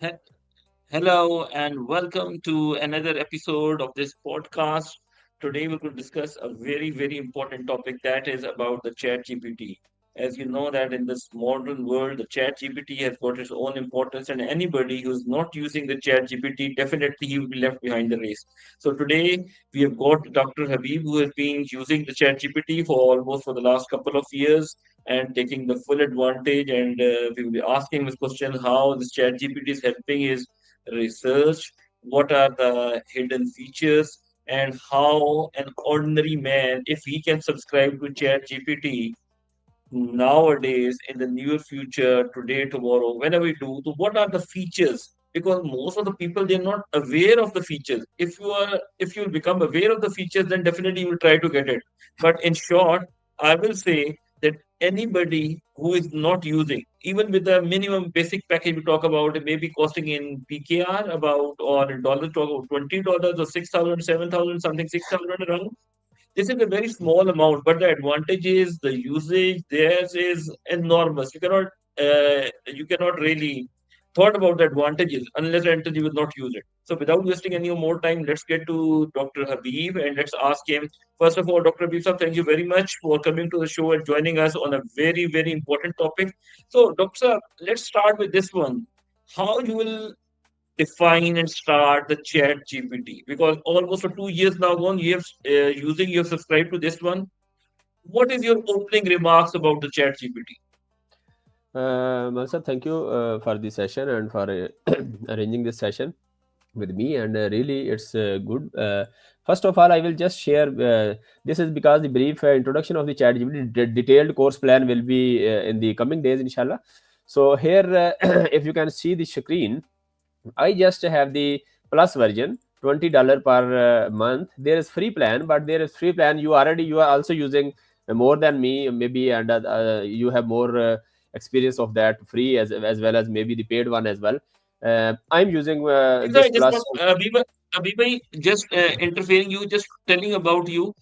He- Hello and welcome to another episode of this podcast. Today we're going to discuss a very important topic that is about the chat GPT. As you know that in this modern world, the chat GPT has got its own importance and anybody who's not using the chat GPT, definitely he will be left behind the race. So today we have got Dr. Habib who has been using the chat GPT for almost for the last couple of years and taking the full advantage and we will be asking this question how this chat GPT is helping his research, what are the hidden features, and how an ordinary man, if he can subscribe to ChatGPT nowadays, in the near future, today, tomorrow, whenever we do, so what are the features? Because most of the people they're not aware of the features. If you become aware of the features, then definitely you will try to get it. But in short, I will say that anybody who is not using, even with the minimum basic package we talk about, it may be costing in PKR about or in dollars talk about $20 or 6,000, 7,000, something 6,000 around. This is a very small amount, but the advantage is the usage theirs is enormous. You cannot really thought about the advantages unless and until you will not use it. So without wasting any more time, let's get to Dr. Habib and let's ask him. First of all, Dr. Habib, sir, thank you very much for coming to the show and joining us on a very important topic. So, Dr. Sir, let's start with this one. How you will define and start the chat GPT? Because almost for 2 years now gone, you have subscribed to this one. What is your opening remarks about the chat GPT? Malsa, thank you for this session and for arranging this session with me. And really, it's good. First of all, I will just share. This is because the brief introduction of the ChatGPT detailed course plan will be in the coming days, inshallah. So here, if you can see the screen, I just have the plus version, $20 per month. There is free plan, but there is free plan. You are also using more than me, maybe, and you have more experience of that free as well as maybe the paid one as well. I'm using Because I this just plus. want Abiba, just interfering you, just telling about you.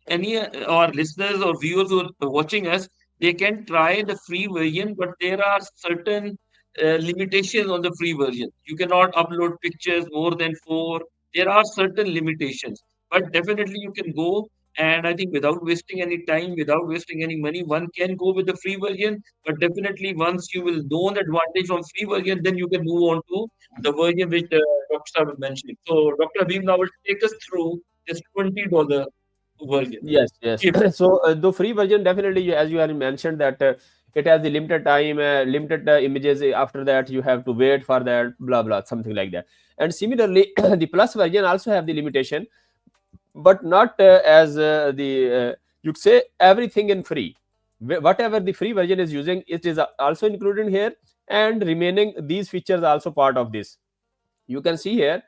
Any our listeners or viewers who are watching us, they can try the free version, but there are certain limitations on the free version. You cannot upload pictures more than four. There are certain limitations, but definitely you can go. And I think without wasting any time, without wasting any money, one can go with the free version. But definitely, once you will know the advantage from free version, then you can move on to the version which Dr. Saab was mentioning. So, Dr. Habib now will take us through this $20 version. Yes, yes. If So the free version definitely, as you have mentioned, that it has the limited time, limited images. After that, you have to wait for that, blah blah, something like that. And similarly, the plus version also have the limitation, but not as you could say everything in free. Whatever the free version is using, it is also included here, and remaining these features are also part of this. You can see here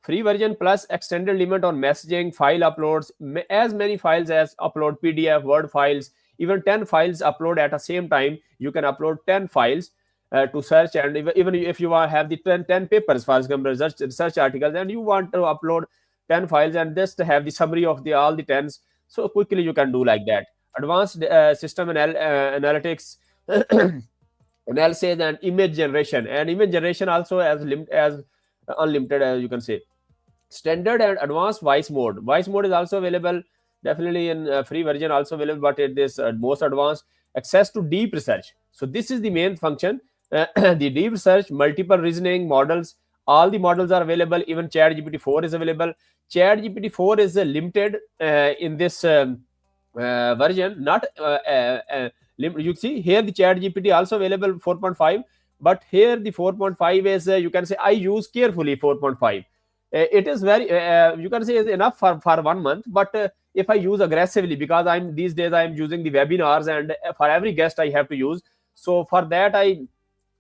free version plus extended limit on messaging, file uploads, as many files as upload, PDF, Word files, even 10 files upload at the same time. You can upload 10 files to search, and even if you have the 10 papers, for example, research articles, and you want to upload 10 files and just have the summary of the all the 10s, so quickly you can do like that. Advanced system analytics, analysis, and image generation also as unlimited, as you can say. Standard and advanced voice mode is also available, definitely in free version also available, but it is most advanced. Access to deep research, so this is the main function. The deep research, multiple reasoning models, all the models are available. Even chat gpt 4 is available. Chat gpt 4 is limited in this version, not you see here the chat gpt also available 4.5, but here the 4.5 is you can say I use carefully 4.5. It is very you can say is enough for 1 month, but if I use aggressively, because I'm these days I'm using the webinars, and for every guest I have to use, so for that I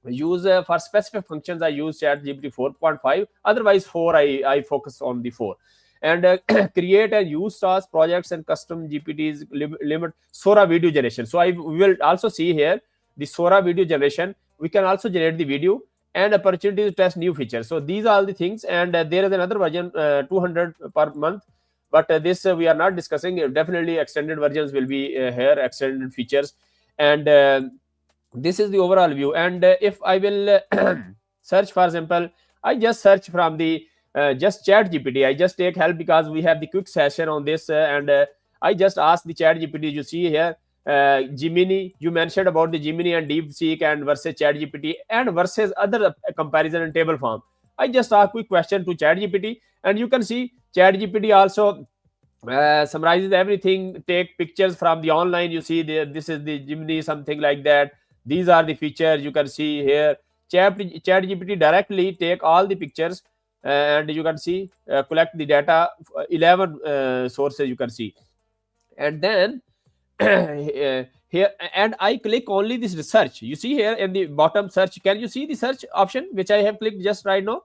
use for specific functions I use chat gpt 4.5. Otherwise 4, I focus on the 4. And create and use tasks, projects, and custom gpts, limit sora video generation. So I will also see here the sora video generation. We can also generate the video and opportunity to test new features. So these are all the things, and there is another version 200 per month, but this we are not discussing. Definitely extended versions will be here, extended features. And this is the overall view. And if I will Search, for example, I just search from the just chat gpt. I just take help because we have the quick session on this, and I just ask the chat gpt. You see here, Gemini, you mentioned about the Gemini and DeepSeek and versus chat gpt and versus other comparison in table form. I just ask quick question to chat gpt, and you can see chat gpt also summarizes everything, take pictures from the online. You see there, this is the Gemini, something like that. These are the features you can see here. Chat gpt directly take all the pictures, and you can see collect the data, 11 sources you can see. And then here, and I click only this research. You see here in the bottom search, can you see the search option which I have clicked just right now?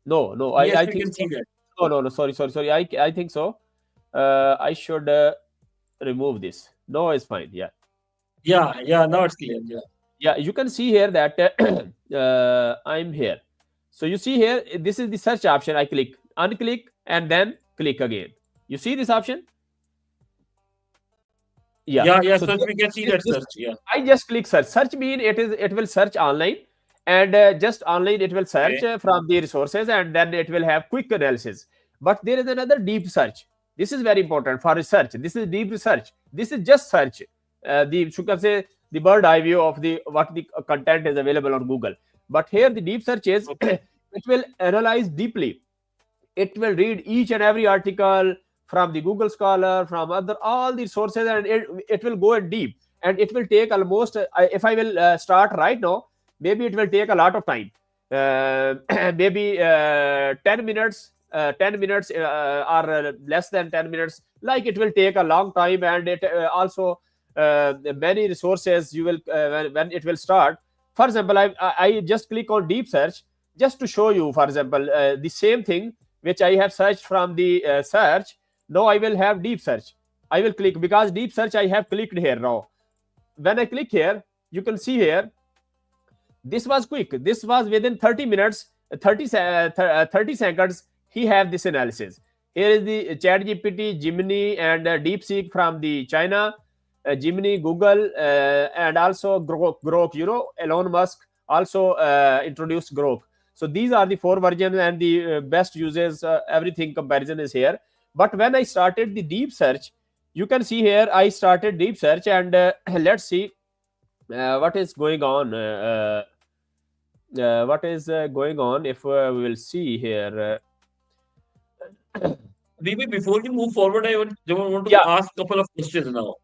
No, no, Yes, I we think can so. see that. No, no, no, sorry, I think so. I should remove this. No, it's fine. Yeah, Yeah, yeah, now it's clear. Yeah. yeah. You can see here that I'm here. So you see here, this is the search option. I click, unclick, and then click again. You see this option? Yeah. Yeah, yeah, So search, we can see that this search. Yeah. I just click search. Search mean it will search online, and just online it will search Okay. from the resources, and then it will have quick analysis. But there is another deep search. This is very important for research. This is deep research. This is just search. The, you can say, the bird eye view of the what the content is available on Google. But here the deep search is Okay. it will analyze deeply. It will read each and every article from the Google Scholar, from other all the sources, and it will go in deep. And it will take almost, if I will start right now, maybe it will take a lot of time. Maybe 10 minutes, 10 minutes or less than 10 minutes. Like, it will take a long time, and it also many resources you will when it will start. For example, I just click on deep search just to show you. For example, the same thing which I have searched from the search. Now I will have deep search. I will click, because deep search I have clicked here now. When I click here, you can see here, this was quick. This was within 30 minutes, 30 seconds. He have this analysis. Here is the Chat GPT, Gemini, and DeepSeek from the China. Gemini, Google, and also Grok. You know, Elon Musk also introduced Grok. So these are the four versions, and the best uses. Everything comparison is here. But when I started the deep search, you can see here I started deep search, and let's see what is going on. What is going on? If we will see here, Maybe before we move forward, I want to yeah, ask a couple of questions now.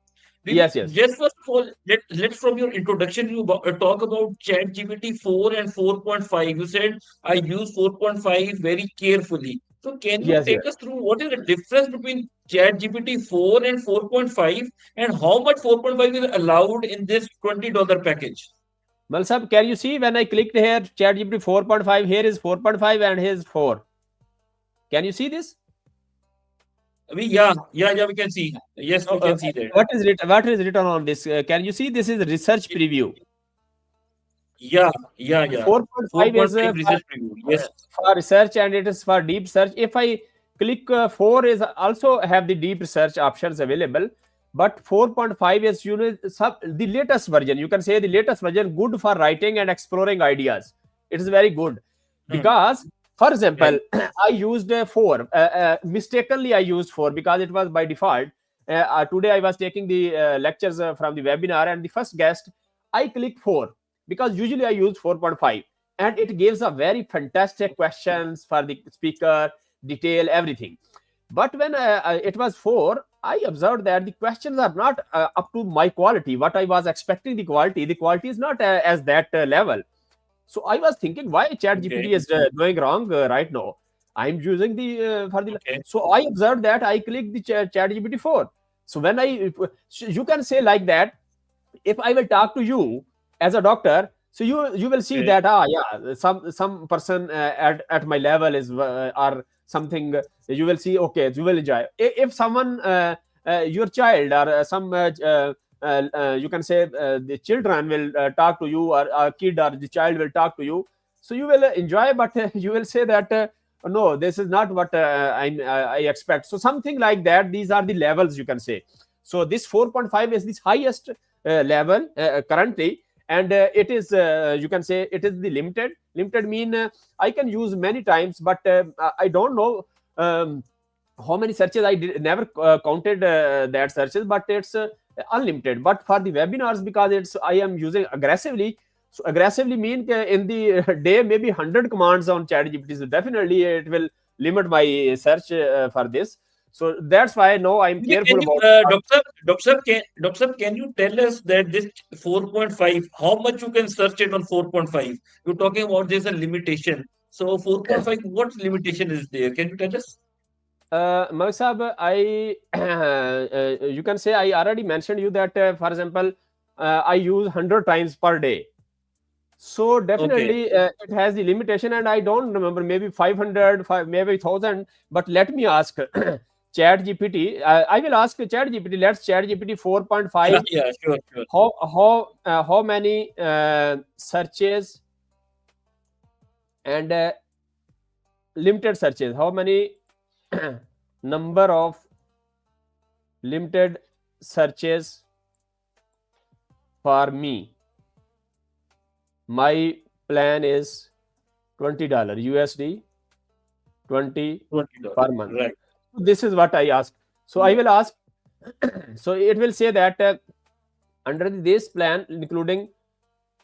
Maybe yes, yes, just first of all, let's from your introduction, you talk about ChatGPT 4 and 4.5. You said I use 4.5 very carefully. So can you yes, yes. take us through what is the difference between ChatGPT 4 and 4.5, and how much 4.5 is allowed in this $20 package? Malsab, can you see when I clicked here, ChatGPT 4.5, here is 4.5 and here is 4. Can you see this? Yeah, we can see. Yes, So, we can see that. what is written? What is written on this? Can you see? This is research preview. Yeah, yeah. 4.5 is 4.5 research preview. Yes. for research, and it is for deep search. If I click 4, is also have the deep research options available. But 4.5 is, you know, the latest version. You can say the latest version, good for writing and exploring ideas. It is very good Hmm. because, for example, Okay. I used 4. Mistakenly, I used 4 because it was by default. Today, I was taking the lectures from the webinar, and the first guest, I clicked 4 because usually I use 4.5, and it gives a very fantastic questions for the speaker, detail, everything. But when it was 4, I observed that the questions are not up to my quality. What I was expecting, the quality is not as that level. So I was thinking, why ChatGPT Okay. is doing wrong right now. I'm using the for the. Okay. So I observed that I clicked the ChatGPT 4. So when you can say like that, if I will talk to you as a doctor, so you will see Okay. that, yeah, some person at my level is or something. You will see, okay, you will enjoy. If someone, your child, or some you can say the children will talk to you, or a kid or the child will talk to you, so you will enjoy, but you will say that, no, this is not what I expect. So something like that. These are the levels, you can say. So this 4.5 is this highest level currently, and it is, you can say, it is the limited mean, I can use many times, but I don't know um, how many searches I did never counted that searches, but it's unlimited. But for the webinars, because it's I am using aggressively, so aggressively mean in the day maybe 100 commands on chat gpt, so definitely it will limit my search for this. So that's why now I'm Maybe careful can you, about. Dr. Sir, can you tell us that this 4.5, how much you can search it on 4.5? You're talking about there's a limitation. So 4.5, what limitation is there? Can you tell us? Malik Sahab, I you can say I already mentioned you that, for example, I use 100 times per day. So Okay. definitely it has the limitation, and I don't remember, maybe 500, maybe 1,000. But let me ask Chat GPT. I will ask Chat GPT. Let's Chat GPT Yeah, 4.5. yeah, sure, sure. How many searches and limited searches? How many number of limited searches for me? My plan is $20 USD, 20 $20. per month. Right. This is what I ask. So I Yeah. will ask. So it will say that under this plan, including,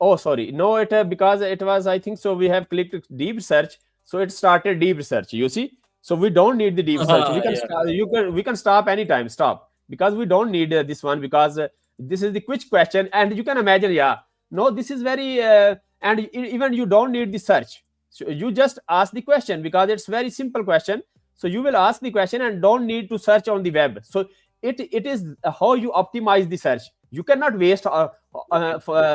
oh sorry, no, it because it was, I think so, we have clicked deep search, so it started deep search. You see, so we don't need the deep search. We can Yeah. start, we can stop anytime. Stop, because we don't need this one, because this is the quick question, and you can imagine, yeah, no, this is very and even you don't need the search. So you just ask the question, because it's very simple question. So you will ask the question and don't need to search on the web. So it is how you optimize the search. You cannot waste Okay.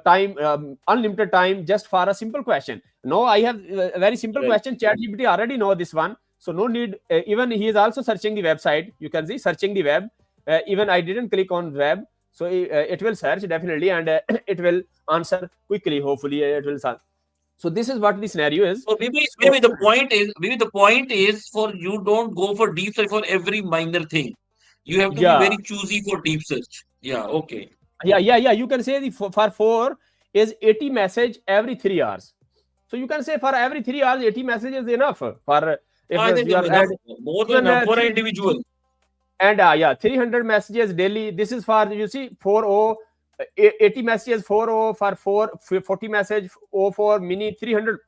time, unlimited time, just for a simple question. No, I have a very simple Right. question. Chat GPT already know this one, so no need. Even he is also searching the website. You can see searching the web. Even I didn't click on web, so it will search definitely, and it will answer quickly. Hopefully, it will. So this is what the scenario is. So maybe So maybe the point is for you don't go for deep search for every minor thing. You have to be yeah, very choosy for deep search. Yeah, okay. yeah. You can say the for four is 80 message every 3 hours. So you can say for every 3 hours, 80 messages enough for if I think you are, enough, and more than even enough for an three, individual. and yeah, 300 messages daily. This is for, you see, 40 80 messages, 40 for 40 message, O for mini 300,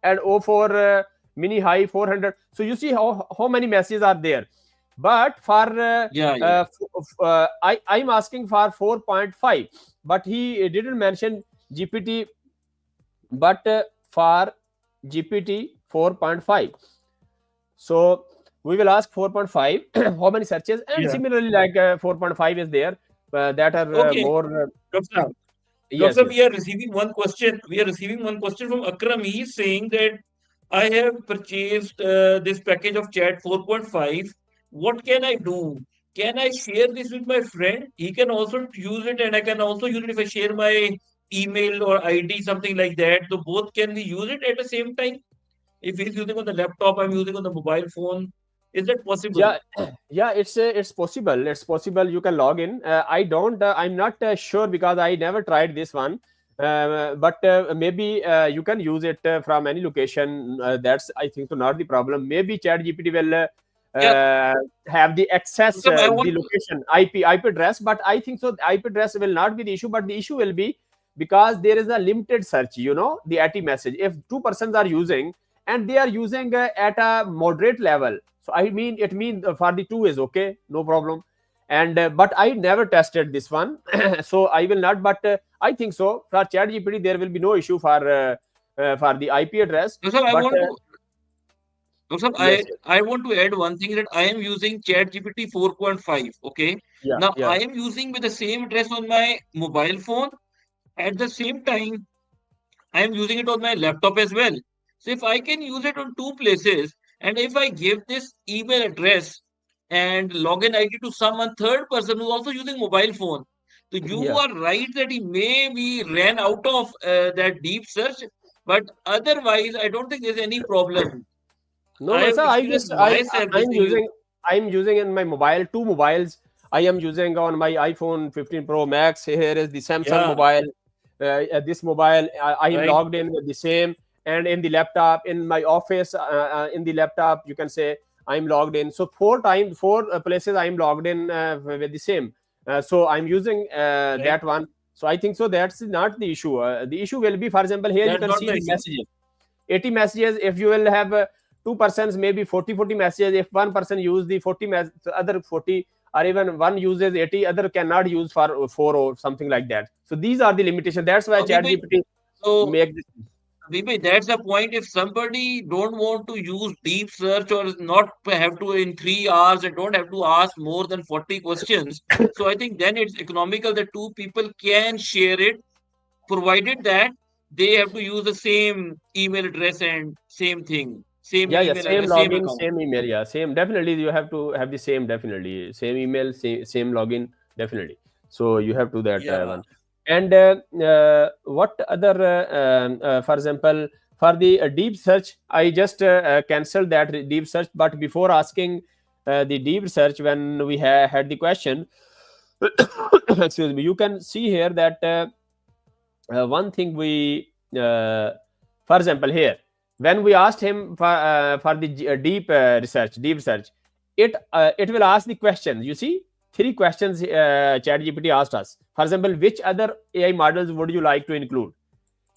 and O for mini high 400. So you see how many messages are there. But for Yeah, yeah. I'm asking for 4.5, but he didn't mention GPT. But for GPT 4.5, so we will ask 4.5 how many searches, and Yeah. similarly like 4.5 is there, that are Okay. more. Doctor, Yes, Doctor, yes. we are receiving one question. We are receiving one question from Akram. He is saying that I have purchased this package of chat 4.5. What can I do? Can I share this with my friend? He can also use it, and I can also use it if I share my email or ID, something like that. So both can we use it at the same time? If he's using on the laptop, I'm using on the mobile phone. Is that possible? Yeah, yeah, it's possible. It's possible. You can log in. I don't. I'm not sure, because I never tried this one. But maybe you can use it from any location. That's, I think, so not the problem. Maybe ChatGPT will Yeah. have the access, Because I the want to. location, IP address. But I think so. The IP address will not be the issue. But the issue will be, because there is a limited search. The AT message. If two persons are using, and they are using at a moderate level, so I mean, it means for the two is okay, no problem. And but I never tested this one, so I will not. But I think so for chat gpt there will be no issue for the IP address. Because I But want to. Because yes, yes. I want to add one thing that I am using ChatGPT 4.5. Okay. Yeah, Now yeah, I am using with the same address on my mobile phone. At the same time, I am using it on my laptop as well. So if I can use it on two places, and if I give this email address and login ID to someone third person who's also using mobile phone, so you yeah. are right that he may be ran out of that deep search, but otherwise I don't think there's any problem. No, I have Mansa, I experienced just I myself this I'm thing. using, in my mobile, two mobiles. I am using on my iPhone 15 Pro Max. Here is the Samsung Yeah, mobile. this mobile, I am Right. logged in with the same, and in the laptop, in my office, in the laptop, you can say I'm logged in. So four places I'm logged in with the same. So I'm using Right. that one. So I think so that's not the issue. The issue will be, for example, here you That's can not see the the issue. messages. 80 messages. If you will have two persons, maybe 40 messages. If one person use the 40 other 40, or even one uses 80, other cannot use for four or something like that. So these are the limitations. That's why So Vibhi, ChatGPT so make this. Maybe that's the point. If somebody don't want to use deep search or not have to in 3 hours and don't have to ask more than 40 questions, so I think then it's economical that two people can share it, provided that they have to use the same email address and same thing, same Yeah, yeah, email same address, same login, account. same email. Yeah, same. Definitely, you have to have the same. Definitely, same email, same login. Definitely. So you have to that Yeah. one. And what other? For example, for the deep search, I just cancelled that deep search. But before asking the deep search, when we had the question, excuse me, you can see here that one thing we for example here, when we asked him for the deep deep search, it will ask the questions. You see, three questions chat gpt asked us. For example, which other ai models would you like to include?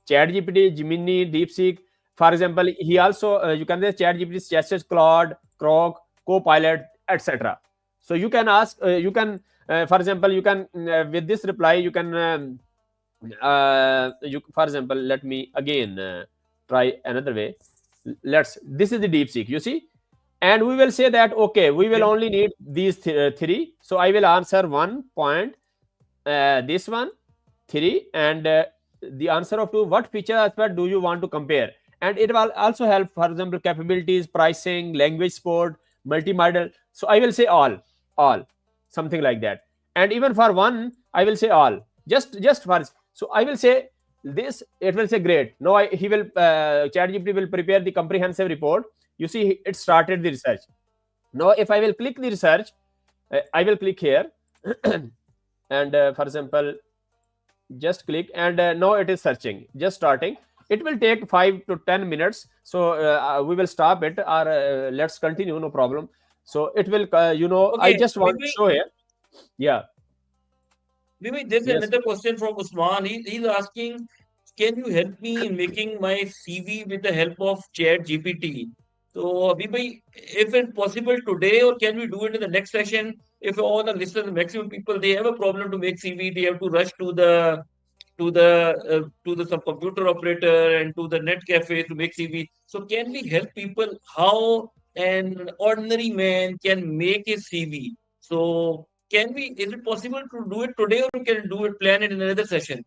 ChatGPT, Gemini, DeepSeek. For example, he also you can say ChatGPT suggests Claude, Croc, Copilot, etc. So you can ask, you can, for example, you can with this reply you can you, for example, let me again try another way. Let's, this is the DeepSeek, you see, and we will say that okay, we will Okay. only need these three. So I will answer 1 point, this one, three, and the answer of two. What feature aspect do you want to compare? And it will also help, for example, capabilities, pricing, language support, multimodal. So I will say all, something like that. And even for one, I will say all. Just for, so I will say this. It will say great. No, he will ChatGPT will prepare the comprehensive report. You see, it started the research. Now, if I will click the research, I will click here, and for example, just click, and now it is searching, just starting. It will take 5 to 10 minutes. So we will stop it, or let's continue, no problem. So it will I Okay. just want to Maybe show here. Yeah. Maybe there's Yes. another question from Usman. He's asking, can you help me in making my CV with the help of Chat GPT? So, Abhi, if it's possible today, or can we do it in the next session? If all the listeners, maximum people, they have a problem to make CV, they have to rush to the some computer operator and to the net cafe to make CV. So, can we help people how an ordinary man can make his CV? So, is it possible to do it today, or we can do it, plan it in another session?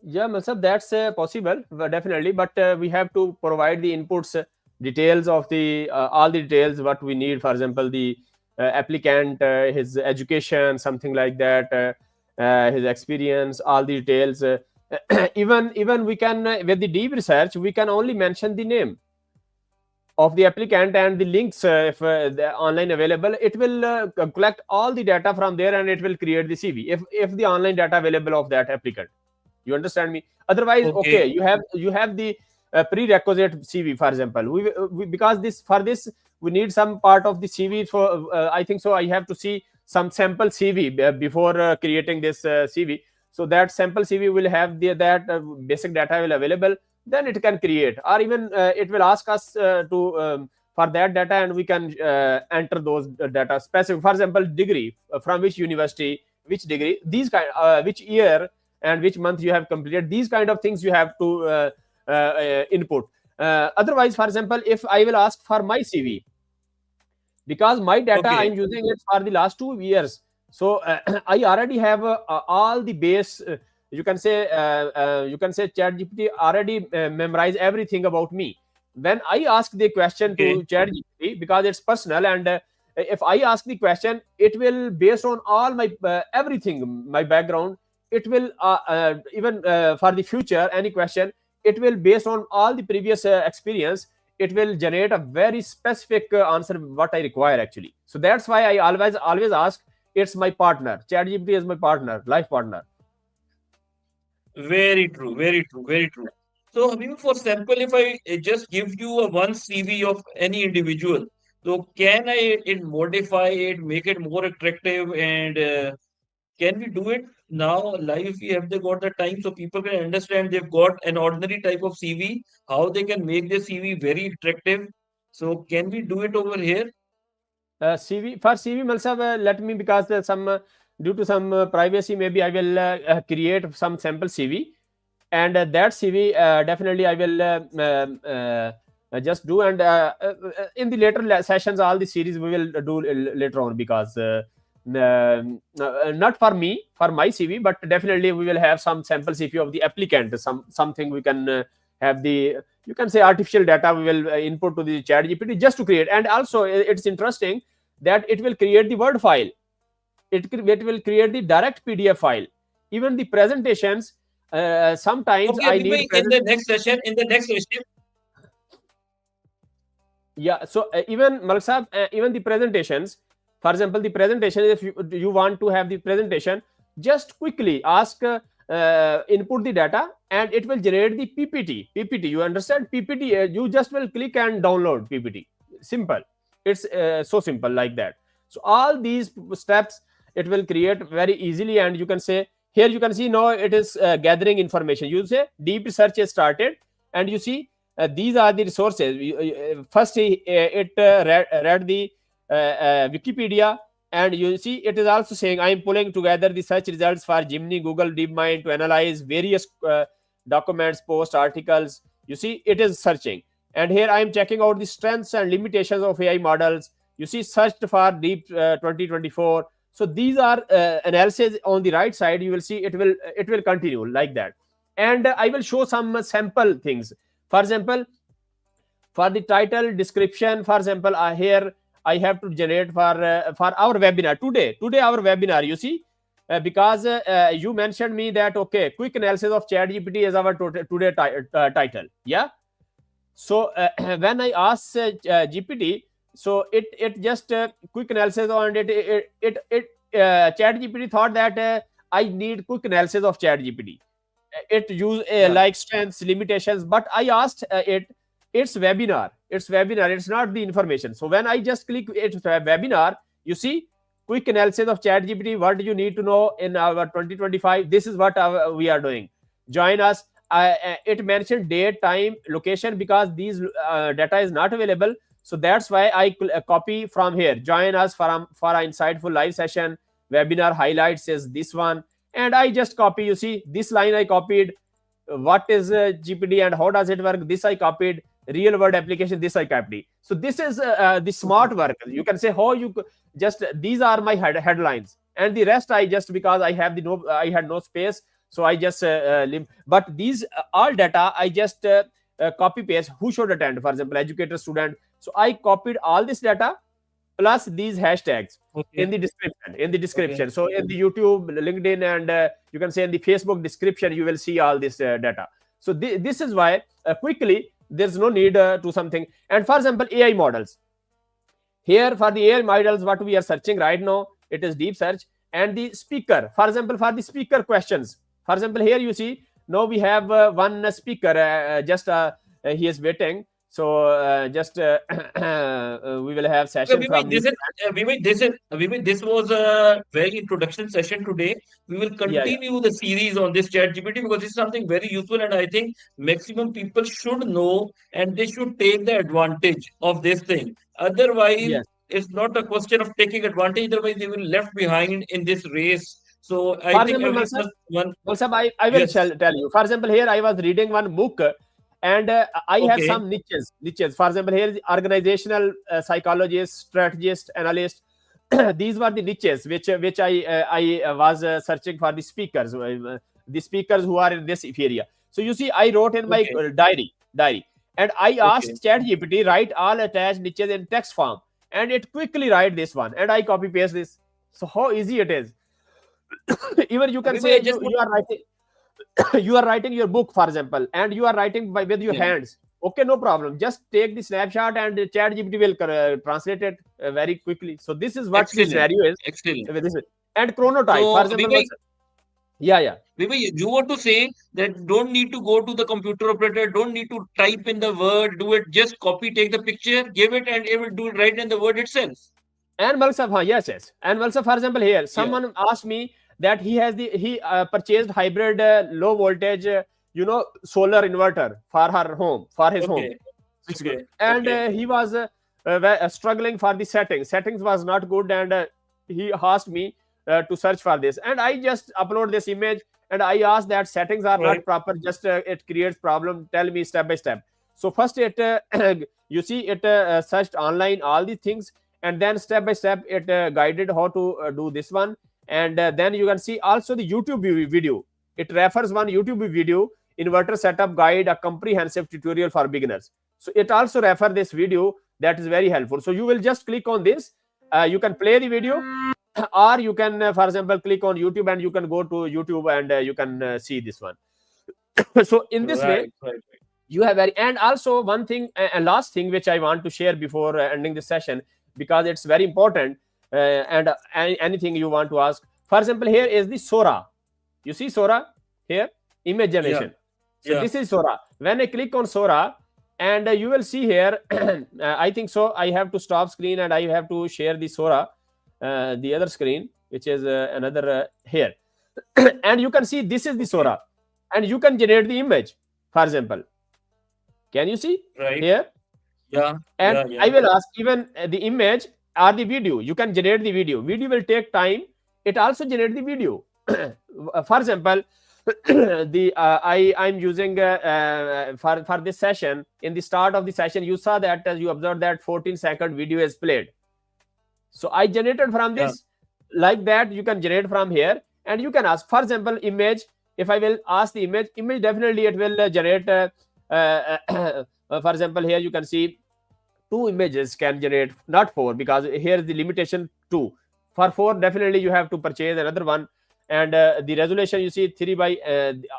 Yeah, Masab, that's possible, definitely. But we have to provide the inputs, details of the all the details what we need. For example, the applicant, his education, something like that, his experience, all the details. Even we can with the deep research, we can only mention the name of the applicant and the links, if they're online available. It will collect all the data from there, and it will create the cv if the online data available of that applicant. You understand me? Otherwise, okay, Okay, you have the prerequisite cv. For example, we because this, for this, we need some part of the cv. For I think so I have to see some sample cv before creating this cv. So that sample cv will have that basic data will available. Then it can create, or even it will ask us to for that data, and we can enter those data specific. For example, degree, from which university, which degree, these kind, which year and which month you have completed. These kind of things you have to input. Otherwise, for example, if I will ask for my cv, because my data I'm okay, using it for the last 2 years. So I already have all the base, you can say chat gpt already memorize everything about me. When I ask the question to okay, chat gpt, because it's personal, and if I ask the question, it will based on all my everything, my background. It will even for the future, any question, it will based on all the previous experience. It will generate a very specific answer what I require actually. So that's why I always ask. It's my partner. ChatGPT is my partner, life partner. Very true, very true, very true. So, Habib, for example, if I just give you a one CV of any individual, so can I it modify it, make it more attractive, and can we do it now live if we have they got the time so people can understand they've got an ordinary type of CV, how they can make their CV very attractive. So, can we do it over here? CV for CV, Malsab, let me, because some due to some privacy, maybe I will create some sample CV, and that CV definitely I will just do, and in the later sessions all the series we will do later on, because not for me, for my CV, but definitely we will have some sample CV of the applicant, something we can have the, you can say, artificial data we will input to the chat GPT just to create. And also it's interesting that it will create the word file, it will create the direct PDF file, even the presentations. Sometimes Okay, I Habib need bhai, in the next session, yeah. So even Malsab, even the presentations, for example, the presentation, if you want to have the presentation, just quickly ask, input the data, and it will generate the PPT. You understand PPT? You just will click and download PPT. Simple. It's so simple like that. So all these steps it will create very easily, and you can say, here you can see now it is gathering information. You say deep research is started, and you see these are the resources. First, it read the Wikipedia, and you see it is also saying I am pulling together the search results for Gemini, Google DeepMind to analyze various documents, post articles. You see it is searching, and here I am checking out the strengths and limitations of AI models. You see searched for deep 2024. So these are analysis on the right side. You will see it will continue like that, and I will show some sample things. For example, for the title description, for example, here I have to generate for our webinar today our webinar, you see, because you mentioned me that okay, quick analysis of chat GPT is our today title, yeah. So when I asked GPT, so it just quick analysis on it chat GPT thought that I need quick analysis of chat GPT. It use yeah. like strengths, limitations, but I asked it's webinar, it's not the information. So when I just click it's a webinar, you see quick analysis of chat GPT, what do you need to know in our 2025, this is what we are doing. Join us. It mentioned date, time, location, because these data is not available. So that's why I copy from here. Join us for an insightful live session. Webinar highlights is this one, and I just copy. You see this line I copied. What is GPT and how does it work? This I copied. Real world application. This I copied. So this is the Okay. smart work. You can say how you just these are my headlines, and the rest I just, because I have the no, I had no space, so I just but these all data I just copy paste. Who should attend? For example, educator, student. So I copied all this data plus these hashtags Okay. in the description, Okay. so in the YouTube, LinkedIn, and you can say in the Facebook description you will see all this data. So this is why quickly there's no need to something. And for example, AI models, here for the AI models what we are searching right now, it is deep search. And the speaker, for example, for the speaker questions, for example, here you see now we have one speaker, just he is waiting. So just we will have Okay, session Vivek, from the This was a very introduction session today. We will yeah, yeah. continue the series on this chat GPT because it's something very useful and I think maximum people should know and they should take the advantage of this thing. Otherwise, Yes. it's not a question of taking advantage, otherwise they will left behind in this race. So I For think example, every Malsab, one, I will yes, tell you. For example, here I was reading one book, and I have okay, some niches. Niches. For example, here is organizational psychologist, strategist, analyst. These were the niches which I was searching for the speakers who are in this area. So you see, I wrote in my okay, diary, and I okay. asked ChatGPT write all attached niches in text form, and it quickly write this one, and I copy paste this. So how easy it is. Even you can Vivek, say I just want, you are writing you are writing your book, for example, and you are writing with your yeah, hands. Okay, no problem, just take the snapshot and chat gpt will translate it very quickly. So this is what the excellent, scenario is excellent. with this. And chronotype, for So, example, Vivek, Yeah, yeah. Maybe you want to say that don't need to go to the computer operator, don't need to type in the word, do it, just copy, take the picture, give it, and it will do it right in the word itself. And also, yes, yes. And also, for example, here Yeah. someone asked me that he purchased hybrid low voltage, solar inverter for her home, for his home. Okay. It's good. Okay. And Okay. he was struggling for the settings was not good, and he asked me to search for this, and I just upload this image, and I asked that settings are Right. not proper, just it creates problem, tell me step by step. So first it you see it searched online all these things, and then step by step it guided how to do this one. And then you can see also the YouTube video. It refers one YouTube video, inverter setup guide, a comprehensive tutorial for beginners. So it also refer this video, that is very helpful. So you will just click on this, you can play the video, or you can for example click on YouTube, and you can go to YouTube, and you can see this one. So in this way Right. Right. you have very. And also one thing, and last thing which I want to share before ending this session, because it's very important, and anything you want to ask. For example, here is the Sora. You see Sora here, image Yeah. generation. So Yeah. this is Sora. When I click on Sora, and you will see here, I think so. I have to stop screen, and I have to share the Sora, the other screen, which is another here. And you can see this is the Okay. Sora, and you can generate the image. For example, can you see Right. here? Yeah. And Yeah. I Yeah. will ask even the image or the video. You can generate the video. Video will take time. It also generate the video. For example, the I'm using for this session. In the start of the session, you saw that, as you observed, that 14-second video is played. So I generated from Yeah. this. Like that you can generate from here, and you can ask, for example, image. If I will ask the image definitely it will generate for example, here you can see two images can generate, not four, because here is the limitation two. For four definitely you have to purchase another one. And the resolution, you see 3 by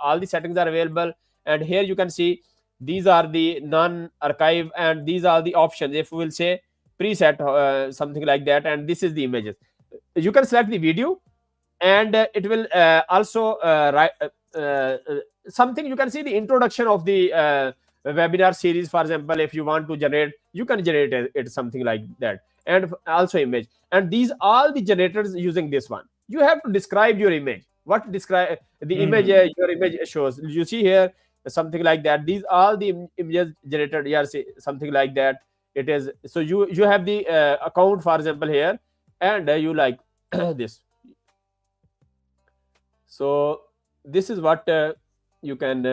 all the settings are available. And here you can see these are the non archive, and these are the options. If we will say preset, something like that, and this is the images. You can select the video, and it will also write something. You can see the introduction of the webinar series. For example, if you want to generate, you can generate it something like that. And also image, and these all the generators using this one. You have to describe your image, what describe the image, Hmm. your image shows. You see here something like that. These all the images generated, yeah, see, something like that. It is. So you have the account, for example, here, and you like this. So this is what you can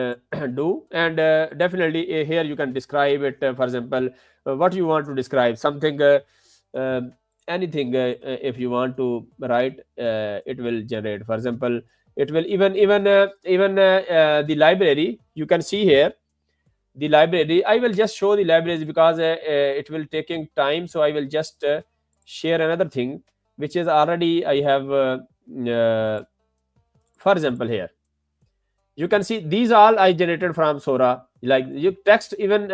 do. And definitely here you can describe it. For example, what you want to describe, something, uh, anything, if you want to write, it will generate. For example, it will even the library. You can see here the library. I will just show the libraries, because it will taking time. So I will just share another thing, which is already I have. Uh, for example, here you can see these all I generated from Sora. Like you text, even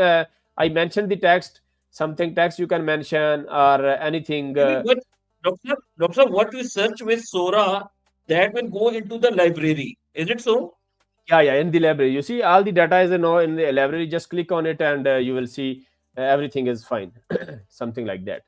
I mentioned the text, something text you can mention, or anything. Maybe, but Doctor, what you search with Sora, that will go into the library. Is it so? Yeah, yeah, in the library. You see all the data is now in the library. Just click on it, and you will see everything is fine. Something like that.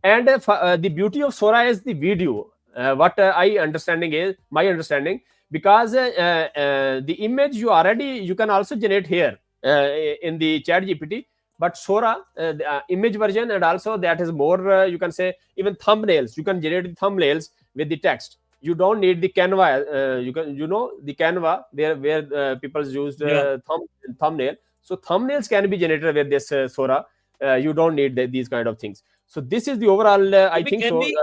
And the beauty of Sora is the video. What I understanding is my understanding, because the image you can also generate here in the Chat GPT. But Sora, the image version, and also that is more, you can say, even thumbnails. You can generate the thumbnails with the text. You don't need the Canva. You can, the Canva there where people used Yeah. thumbnail. So thumbnails can be generated with this Sora. You don't need these kind of things. So this is the overall, I Maybe think can so. we,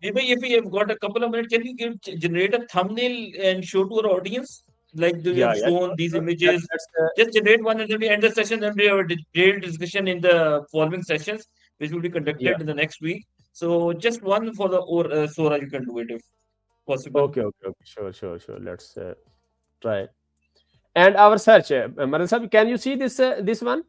maybe if we have got a couple of minutes, can we generate a thumbnail and show to our audience? Like we Yeah, have yeah, shown sure, these sure. That, images. that's Just generate one, and then we end the session, and we have a detailed discussion in the following sessions, which will be yeah. conducted in the next week. So just one for the or Sora, you can do it if possible. Okay, okay, okay. Sure, sure, sure. Let's try. And our search, Maran Sahib, can you see this one?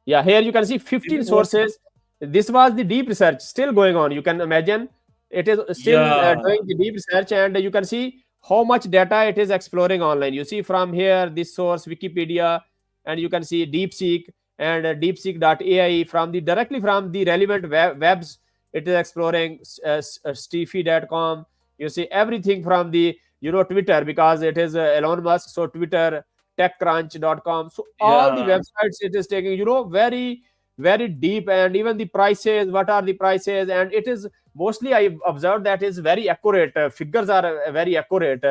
Yeah, here you can see Maybe 15 what? sources. This was the deep research still going on. You can imagine. It is still Yeah. doing the deep research, and you can see how much data it is exploring online. You see from here this source Wikipedia, and you can see DeepSeek and DeepSeek.ai from the directly from the relevant webs. It is exploring Stiffy.com. You see everything from the Twitter, because it is Elon Musk. So Twitter, TechCrunch.com. So all the Yeah. websites it is taking very very deep, and even the prices, what are the prices, and it is mostly I observed that is very accurate. Figures are very accurate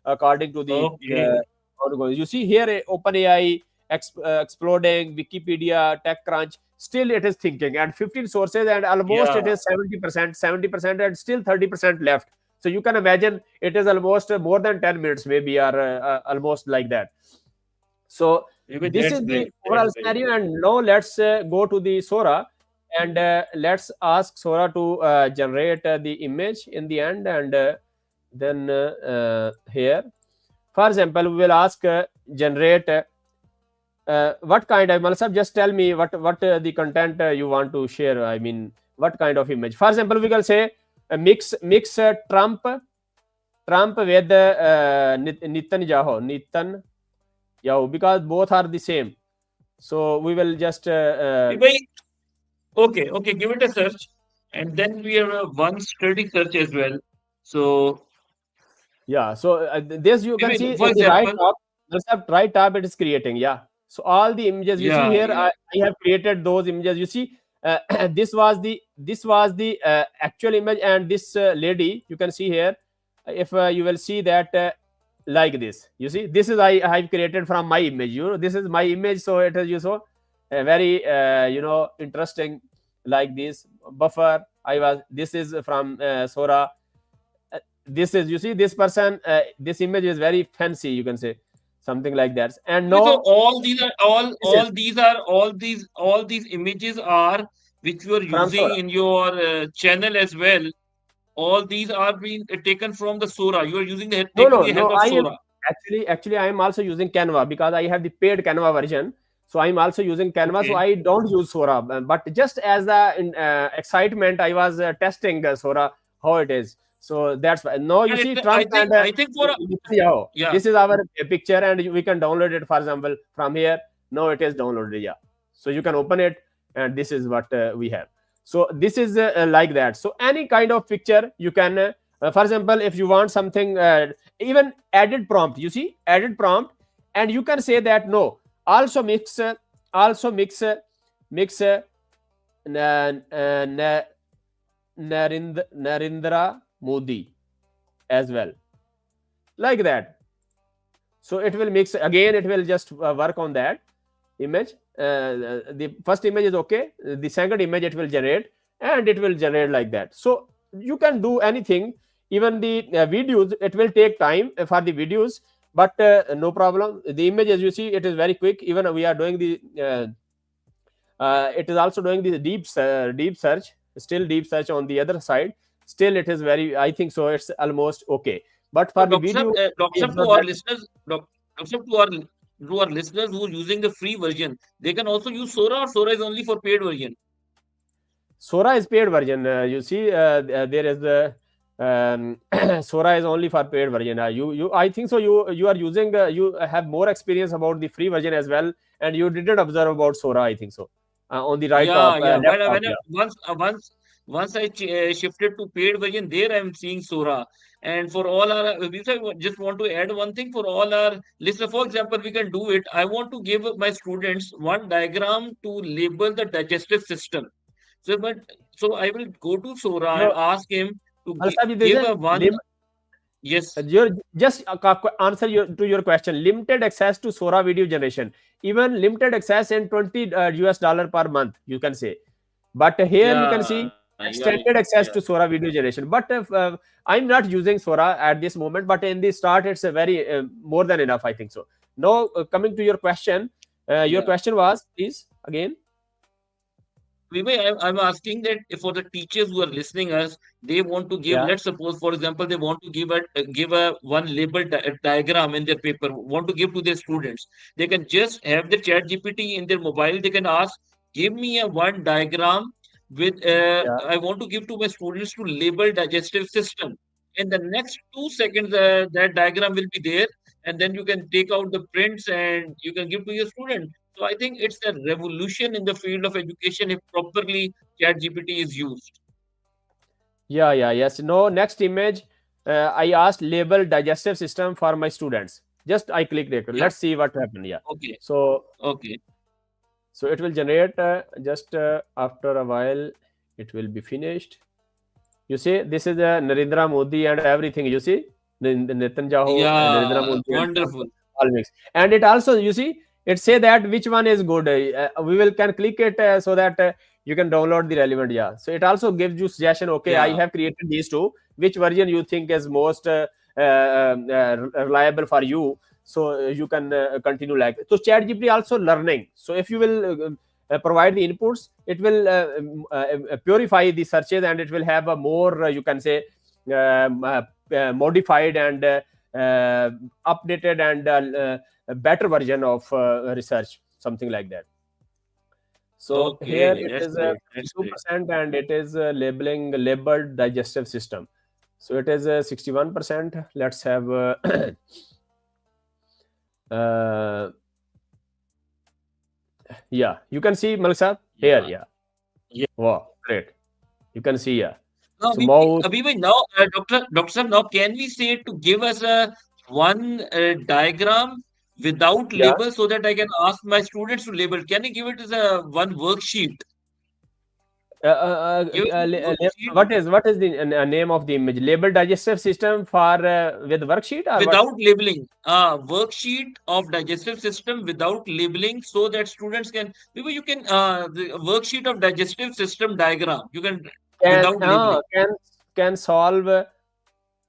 according to the Okay. you see here OpenAI exploding, Wikipedia, TechCrunch. Still, it is thinking, and 15 sources, and almost it Yeah. is 70%, 70%, and still 30% left. So you can imagine it is almost more than 10 minutes, maybe, or almost like that. So Maybe this that's is the great. That's overall very scenario, great. and now let's go to the Sora, and let's ask Sora to generate the image in the end, and then here, for example, we will ask generate what kind of Malsab, just tell me what the content you want to share. I mean, what kind of image? For example, we can say mix Trump with Netanyahu, because both are the same. So we will just Maybe, okay, okay, give it a search. And then we have a one sturdy search as well. So yeah. So this you can maybe, see for in the right example, top. Just up right top, it is creating. Yeah. So all the images you see yeah, here, yeah. I have created those images. You see, this was the actual image, and this lady you can see here. If you will see that like this, you see, this is I have created from my image. This is my image, so it is very interesting, like this buffer. I was This is from Sora. This is, you see, this person, this image is very fancy, you can say, something like that. And Okay, so no, all these are this is all these images are which you are from using Sora. in your channel as well. All these are being taken from the Sora. You are using the No, taking no, the no. help of I am Sora. actually I am also using Canva, because I have the paid Canva version. So I'm also using Canva. So Okay. I don't use Sora, but just as the excitement, I was testing Sora how it is. So that's why. No, you And see I Trump think and I think for Netanyahu. yeah. This is our picture, and we can download it. For example, from here. No, it is downloaded. Yeah. So you can open it, and this is what we have. So this is like that. So any kind of picture you can. For example, if you want something, even added prompt, you see, added prompt, and you can say that no, also mix, mix Narendra Modi as well, like that. So it will mix again. It will just work on that image. The first image is okay. The second image it will generate, and it will generate like that. So you can do anything. Even the videos, it will take time for the videos, but no problem. The image, as you see, it is very quick. Even we are doing the it is also doing the deep search, still deep search on the other side. Still it is very, I think so, it's almost okay. But So for the video, Doctor we Sahab, observe that Doctor Sahab, to our listeners who are using the free version, they can also use Sora, or Sora is only for paid version. Sora is paid version. You see, there is the Sora is only for paid version. I think so. You are using. You have more experience about the free version as well, and you didn't observe about Sora. I think so. On the right Yeah, top yeah. laptop. Yeah. Once I shifted to paid version, there I'm seeing Sora. And for all our, we just want to add one thing for all our listeners. For example, we can do it. I want to give my students one diagram to label the digestive system. So, but so I will go to Sora and So, ask him to also, there's give a a one. Yes. your just answer to your question. Limited access to Sora video generation, even limited access in 20 US dollar per month, you can say. But here you can see Yeah, yeah, extended yeah. access to Sora video generation. But if, I'm not using Sora at this moment, but in the start it's a very more than enough, I think so. Now coming to your question, your Yeah. question was, please, again. Vivek, I'm asking that if for the teachers who are listening us, they want to give, Yeah. let's suppose, for example, they want to give a one label diagram in their paper, want to give to their students. They can just have the chat GPT in their mobile. They can ask, give me a one diagram with Yeah. I want to give to my students to label digestive system. In the next 2 seconds, that diagram will be there, and then you can take out the prints and you can give to your student. So I think it's a revolution in the field of education if properly ChatGPT is used. Yeah, yeah, yes. No, next image. I asked label digestive system for my students. Just I clicked it. Yeah. Let's see what happened. Yeah. Okay. So Okay. so it will generate just after a while. It will be finished. You see, this is Narendra Modi and everything. You see, Netanyahu, Narendra Yeah. Modi, and Trump, Wonderful. all mixed. And it also, you see, it say that which one is good. We will can click it so that you can download the relevant. Yeah. So it also gives you suggestion. Okay, I Yeah. have created these two. Which version you think is most reliable for you? So you can continue like. So ChatGPT also learning. So if you will provide the inputs, it will purify the searches, and it will have a more you can say modified and updated and better version of research, something like that. So here Okay. it That's is great. That's great. 52%, and it is labeling labeled digestive system. So it is 61%. Let's have uh, yeah, you can see Malsa here. Yeah. Yeah, Yeah. wow, great. You can see, yeah. Now, So mouse, Now, Doctor Sir, now can we say to give us a one diagram without yeah. label so that I can ask my students to label? Can you give it as a one worksheet? Give us one worksheet what is the name of the image? Label digestive system for with worksheet or what? without labeling. Worksheet of digestive system without labeling so that students can, maybe you can, the worksheet of digestive system diagram, you can, Can without labeling. can solve Yeah,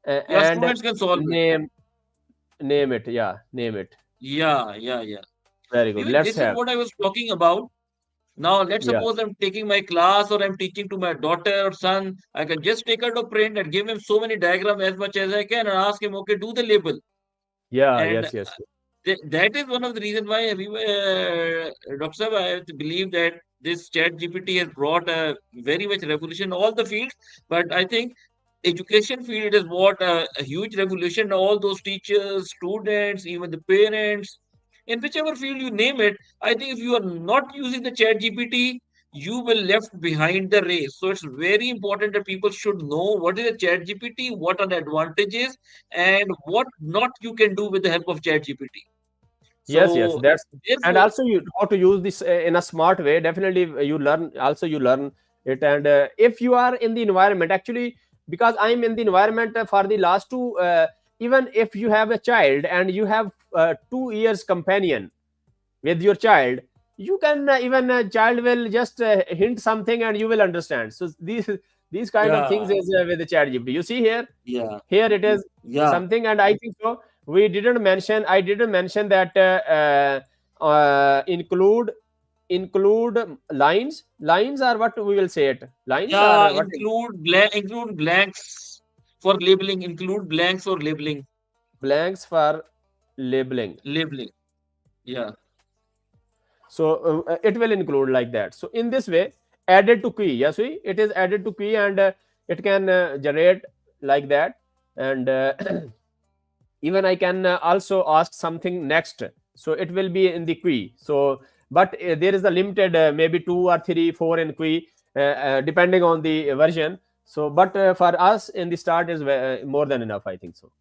and students can solve it. name name it. Yeah, name it. Yeah, yeah, yeah. Very good. Even Let's this is have. what I was talking about. Now, let's Yeah, suppose I'm taking my class or I'm teaching to my daughter or son. I can just take out a print and give him so many diagrams as much as I can and ask him, okay, do the label. yeah, And yes, yes. that is one of the reasons why Dr. Saab, I have to believe that this chat GPT has brought a very much revolution in all the fields. But I think education field is what a huge revolution. All those teachers, students, even the parents, in whichever field you name it, I think if you are not using the chat GPT, you will left behind the race. So it's very important that people should know what is a chat GPT, what are the advantages, and what not you can do with the help of chat GPT. Yes, yes, So that's, and therefore, also you how to use this in a smart way. Definitely, you learn. Also, you learn it, and if you are in the environment, actually, because I'm in the environment for the last two. Even if you have a child and you have 2 years companion with your child, you can even a child will just hint something and you will understand. So these kind of things yeah, is with the chat GPT. You see here, yeah, here it is yeah, something, and I think so we didn't mention, I didn't mention that include lines are what we will say it, lines yeah. are what is Include blanks for labeling. Include blanks for labeling. blanks for labeling. Labeling. Yeah, So it will include like that. So in this way, added to key, yes, we it is added to key, and it can generate like that. And even I can also ask something next, so it will be in the queue. So but there is a limited maybe 2 or 3 4 in queue, depending on the version. So but for us in the start is more than enough, I think so.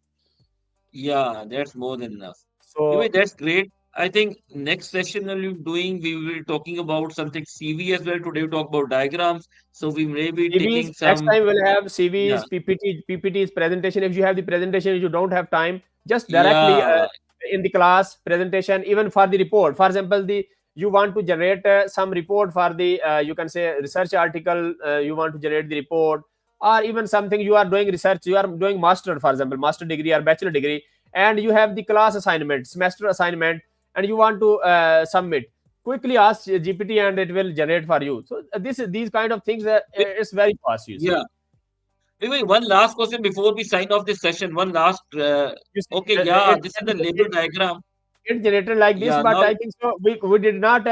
yeah. That's more than enough. Anyway, So that's great. I think next session we will be talking about something CV as well. Today we talk about diagrams. So we may be CVs taking next some, time we'll have yeah, CVs, PPTs, presentation. If you have the presentation, if you don't have time, just directly yeah, in the class presentation. Even for the report, for example, the you want to generate some report for the you can say research article. You want to generate the report, or even something you are doing research. You are doing master, for example, master degree or bachelor degree, and you have the class assignment, semester assignment, and you want to submit, quickly ask GPT and it will generate for you. So this is these kind of things it's very fast, you see. yeah. Wait, one last question before we sign off this session. One last. You see, Okay, yeah, this is the label it diagram. it generated like this, Yeah, but now, I think so we did not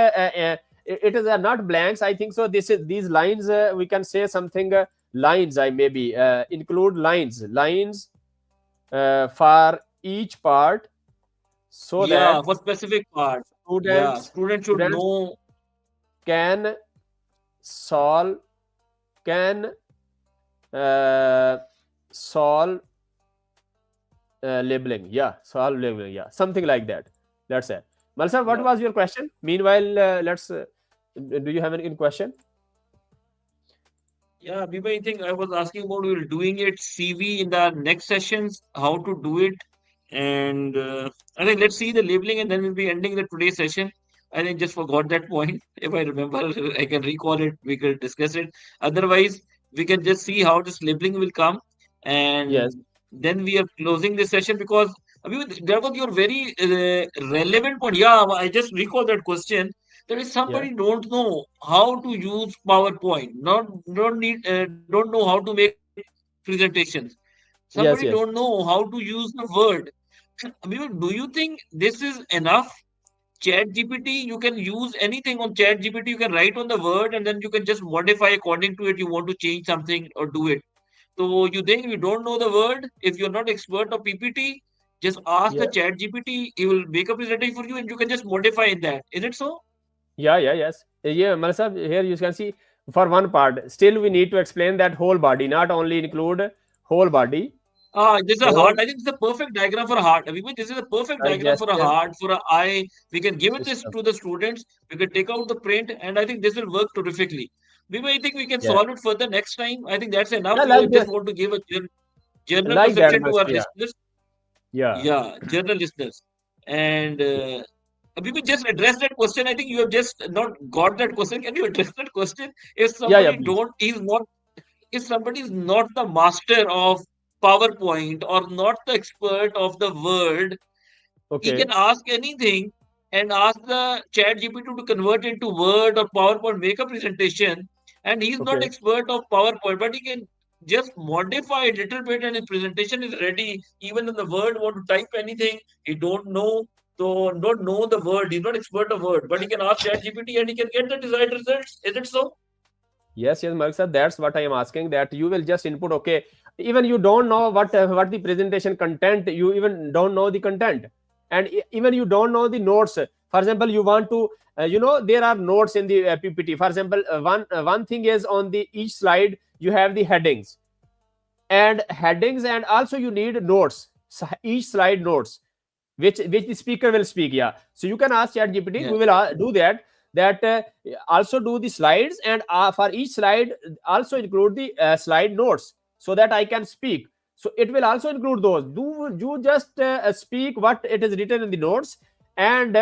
it is not blanks, I think so. This is these lines, we can say something, lines, I maybe include lines for each part, so that Yeah, for specific part. Yeah, students students should students know. can solve can uh, solve labeling, yeah, solve labeling, yeah, something like that. That's it. Malsa, what Yeah. was your question? Meanwhile, let's do you have any question? Yeah, Biba, I think I was asking about we're doing it CV in the next sessions, how to do it. And I think let's see the labeling and then we'll be ending the today's session. I think just forgot that point. If I remember, I can recall it. We could discuss it. Otherwise, we can just see how this labeling will come. Yes. And then we are closing this session because Abhi, that was your very relevant point. Yeah, I just recall that question. There is Yeah. somebody don't know how to use PowerPoint, not don't know how to make presentations. Somebody don't Yes. Yes. know how to use the word. Do you think this is enough? Chat GPT, you can use anything on Chat GPT. You can write on the word and then you can just modify according to it. You want to change something or do it. So you think you don't know the word? If you're not expert of PPT, just ask the Yeah. Chat GPT. It will make a presentation for you and you can just modify in that. Is it so? Yeah. Yeah. Yes. Yeah, Malsa, here you can see, for one part still we need to explain that whole body, not only include whole body, This is a whole heart. I think it's a perfect diagram for a heart. This is a perfect diagram for a digestive heart, for an eye. We can give it this system. to the students. We can take out the print, and I think this will work terrifically. I think we can Yeah. solve it further next time. I think that's enough. Yeah, We like just this, want to give a general like that, perception to our Malsa. Yeah. listeners. Yeah. Yeah, general listeners. And just address that question. I think you have just not got that question. Can you address that question? If Yeah. Yeah. somebody Please. don't is not if somebody is not the master of PowerPoint or not the expert of the word, he Okay. can ask anything and ask the chat GPT to convert into Word or PowerPoint, make a presentation. And he's not Okay. expert of PowerPoint, but he can just modify a little bit and his presentation is ready. Even in the Word, want to type anything, he don't know. So don't know the word, he's not expert of word, but he can ask chat GPT and he can get the desired results. Is it so? Yes, yes, Mark sir, that's what I am asking. That you will just input. Okay, even you don't know what the presentation content. You even don't know the content, and even you don't know the notes. For example, you want to, there are notes in the PPT. For example, one thing is on the each slide you have the headings, and also you need notes. So each slide notes which the speaker will speak. Yeah, so you can ask chat gpt, we Yeah. will do that also do the slides, and for each slide also include the slide notes, so that I can speak. So it will also include those. Do you just speak what it is written in the notes, and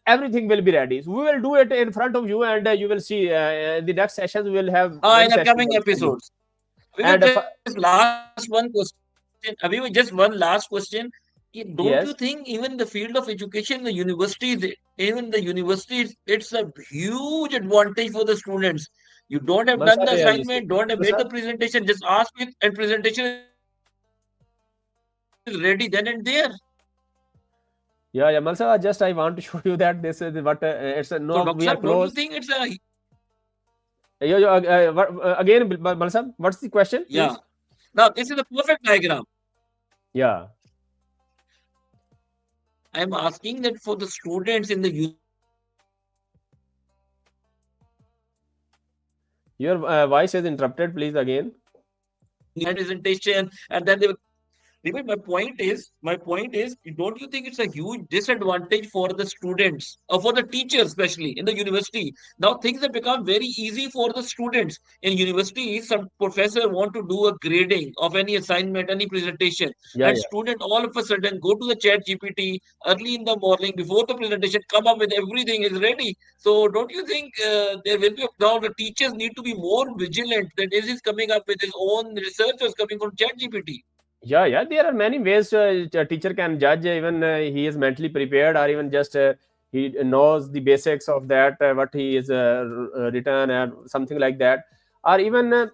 everything will be ready. So we will do it in front of you, and you will see in the next sessions we will have many In sessions upcoming on study. episodes. We will And just last one question. We will just one last question. Don't you think yes, even the field of education, even the universities, it's a huge advantage for the students. You don't have done the Malsa, you assignment, see, don't have made Malsa, the presentation, just ask it and presentation is ready then and there. yeah, yeah, Malsa, just I want to show you that this is what it's So, no, Doctor we Sahab, are don't you close. think it's a Again, Malsa, what's the question, yeah? please? Now this is a perfect diagram. Yeah, I'm asking that for the students in the universities, your voice is interrupted. Please again. presentation, and then they will. Because my point is, don't you think it's a huge disadvantage for the students or for the teachers, especially in the university? Now things have become very easy for the students. In university, some professor want to do a grading of any assignment, any presentation, Yeah, and yeah, student all of a sudden go to the chat GPT early in the morning before the presentation, come up with everything is ready. So don't you think there will be now the teachers need to be more vigilant that is coming up with his own researchers coming from chat GPT? yeah, yeah. There are many ways a teacher can judge. Even he is mentally prepared, or even just he knows the basics of that what he is written, and something like that. Or even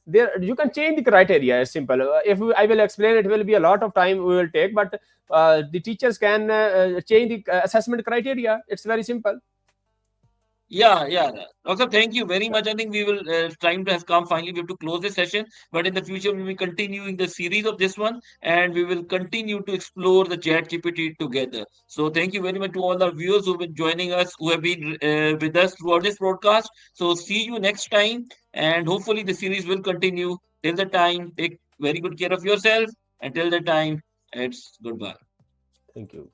there you can change the criteria. It's simple. If I will explain, it will be a lot of time we will take, but the teachers can change the assessment criteria. It's very simple. Yeah. Also, thank you very much. I think we will time has come. Finally, we have to close this session. But in the future, we will be continuing the series of this one, and we will continue to explore the Chat GPT together. So, thank you very much to all our viewers who've been joining us, who have been with us throughout this broadcast. So, see you next time, and hopefully, the series will continue. Till the time, take very good care of yourself. Until the time, it's goodbye. Thank you.